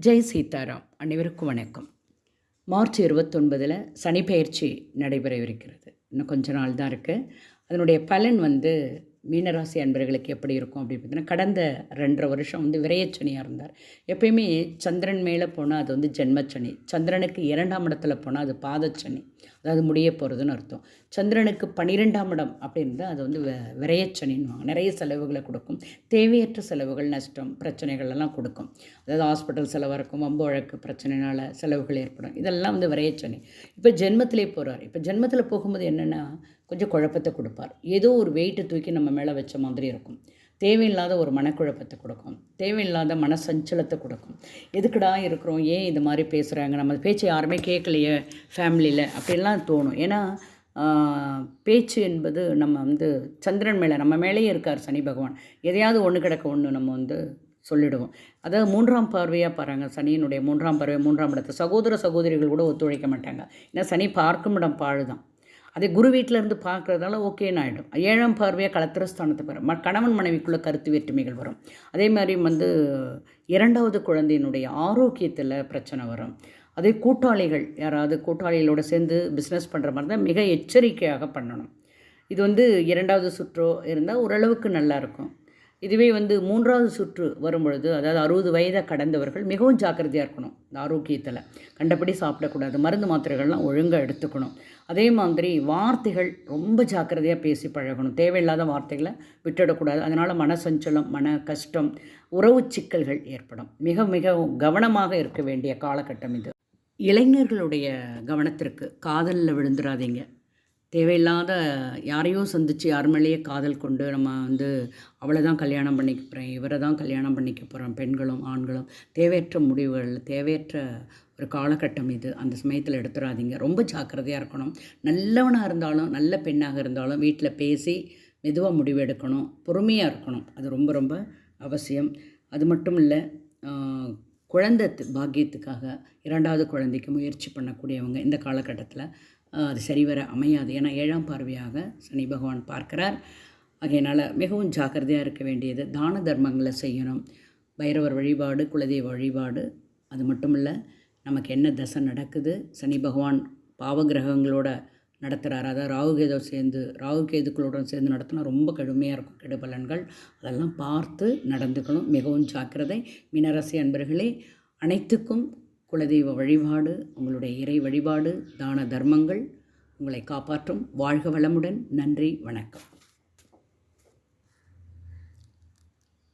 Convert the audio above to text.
ஜெய் சீதாராம். அனைவருக்கும் வணக்கம். மார்ச் 29 சனி பெயர்ச்சி நடைபெறவிருக்கிறது. இன்னும் கொஞ்ச நாள் தான் இருக்குது. அதனுடைய பலன் மீனராசி அன்பர்களுக்கு எப்படி இருக்கும் அப்படின்னு பார்த்தீங்கன்னா, கடந்த 2.5 வருஷம் விரயச்சனியாக இருந்தார். எப்பயுமே சந்திரன் மேலே போனால் அது ஜென்மச்சனி, சந்திரனுக்கு 2ஆம் இடத்துல போனால் அது பாதச்சனி, அதாவது முடிய போகிறதுன்னு அர்த்தம். சந்திரனுக்கு 12ஆம் இடம் அப்படின்றது அது விரயச்சனின்னுவாங்க. நிறைய செலவுகளை கொடுக்கும், தேவையற்ற செலவுகள், நஷ்டம், பிரச்சனைகள் எல்லாம் கொடுக்கும். அதாவது ஹாஸ்பிட்டல் செலவாக இருக்கும், வம்பு வழக்கு பிரச்சனைனால செலவுகள் ஏற்படும். இதெல்லாம் விரயச்சனி. இப்போ ஜென்மத்திலே போகிறார். இப்போ ஜென்மத்தில் போகும்போது என்னென்னா கொஞ்சம் குழப்பத்தை கொடுப்பார். ஏதோ ஒரு வெயிட்டை தூக்கி நம்ம மேலே வச்ச மாதிரி இருக்கும். தேவையில்லாத ஒரு மனக்குழப்பத்தை கொடுக்கும், தேவையில்லாத மனசஞ்சலத்தை கொடுக்கும். எதுக்குடா இருக்கிறோம், ஏன் இது மாதிரி பேசுகிறாங்க, நம்ம பேச்சு யாருமே கேட்கலையே ஃபேமிலியில் அப்படின்லாம் தோணும். ஏன்னா பேச்சு என்பது நம்ம சந்திரன் மேலே, நம்ம மேலேயே இருக்கார் சனி பகவான். எதையாவது ஒன்று கிடக்க ஒன்று நம்ம சொல்லிடுவோம். அதாவது 3ஆம் பார்வையாக பாருங்க, சனியினுடைய 3ஆம் பார்வை 3ஆம் இடத்தை சகோதர சகோதரிகள் கூட ஒத்துழைக்க மாட்டாங்க. ஏன்னா சனி பார்க்கும் இடம் பாழ் தான். அதே குரு வீட்டிலேருந்து பார்க்குறதால ஓகேன்னு ஆகிடும். 7ஆம் பார்வையாக கலத்திரஸ்தானத்தை பெறும். கணவன் மனைவிக்குள்ளே கருத்து வேற்றுமைகள் வரும். அதே மாதிரி 2வது குழந்தையினுடைய ஆரோக்கியத்தில் பிரச்சனை வரும். அதே கூட்டாளிகள் யாராவது கூட்டாளிகளோடு சேர்ந்து பிஸ்னஸ் பண்ணுற மாதிரி தான் மிக எச்சரிக்கையாக பண்ணணும். இது 2வது சுற்றோ இருந்தால் ஓரளவுக்கு நல்லாயிருக்கும். இதுவே 3வது சுற்று வரும்பொழுது, அதாவது 60 வயதை கடந்தவர்கள் மிகவும் ஜாக்கிரதையாக இருக்கணும். இந்த ஆரோக்கியத்தில் கண்டபடி சாப்பிடக்கூடாது, மருந்து மாத்திரைகள்லாம் ஒழுங்காக எடுத்துக்கணும். அதே மாதிரி வார்த்தைகள் ரொம்ப ஜாக்கிரதையாக பேசி பழகணும். தேவையில்லாத வார்த்தைகளை விட்டுடக்கூடாது. அதனால் மனசஞ்சலம், மன கஷ்டம், உறவு சிக்கல்கள் ஏற்படும். மிக மிக கவனமாக இருக்க வேண்டிய காலகட்டம் இது. இளைஞர்களுடைய கவனத்திற்கு, காதலில் விழுந்துடாதீங்க. தேவையில்லாத யாரையோ சந்தித்து யார் மேலேயே காதல் கொண்டு நம்ம அவளை தான் கல்யாணம் பண்ணிக்க போகிறேன், இவரை தான் கல்யாணம் பண்ணிக்க போகிறோம், பெண்களும் ஆண்களும் தேவையற்ற முடிவுகள், தேவையற்ற ஒரு காலகட்டம் இது. அந்த சமயத்தில் எடுத்துடாதீங்க. ரொம்ப ஜாக்கிரதையாக இருக்கணும். நல்லவனாக இருந்தாலும் நல்ல பெண்ணாக இருந்தாலும் வீட்டில் பேசி மெதுவாக முடிவு எடுக்கணும், பொறுமையாக இருக்கணும். அது ரொம்ப ரொம்ப அவசியம். அது மட்டும் இல்லை, குழந்தை பாக்கியத்துக்காக 2வது குழந்தைக்கு முயற்சி பண்ணக்கூடியவங்க இந்த காலகட்டத்தில் அது சரிவர அமையாது. ஏன்னா 7ஆம் பார்வையாக சனி பகவான் பார்க்கிறார். ஆகையினால் மிகவும் ஜாக்கிரதையாக இருக்க வேண்டியது. தான தர்மங்களை செய்யணும். பைரவர் வழிபாடு, குலதெய்வ வழிபாடு. அது மட்டும் இல்லை, நமக்கு என்ன தசை நடக்குது, சனி பகவான் பாவகிரகங்களோட நடத்துகிறார், அதாவது ராகுகேதுக்களுடன் சேர்ந்து நடத்தினா ரொம்ப கடுமையாக இருக்கும் கெடுபலன்கள். அதெல்லாம் பார்த்து நடந்துக்கணும். மிகவும் ஜாக்கிரதை. மீனராசி அன்பர்களே, அனைத்துக்கும் குலதெய்வ வழிபாடு, உங்களுடைய இறை வழிபாடு, தான தர்மங்கள் உங்களை காப்பாற்றும். வாழ்க வளமுடன். நன்றி, வணக்கம்.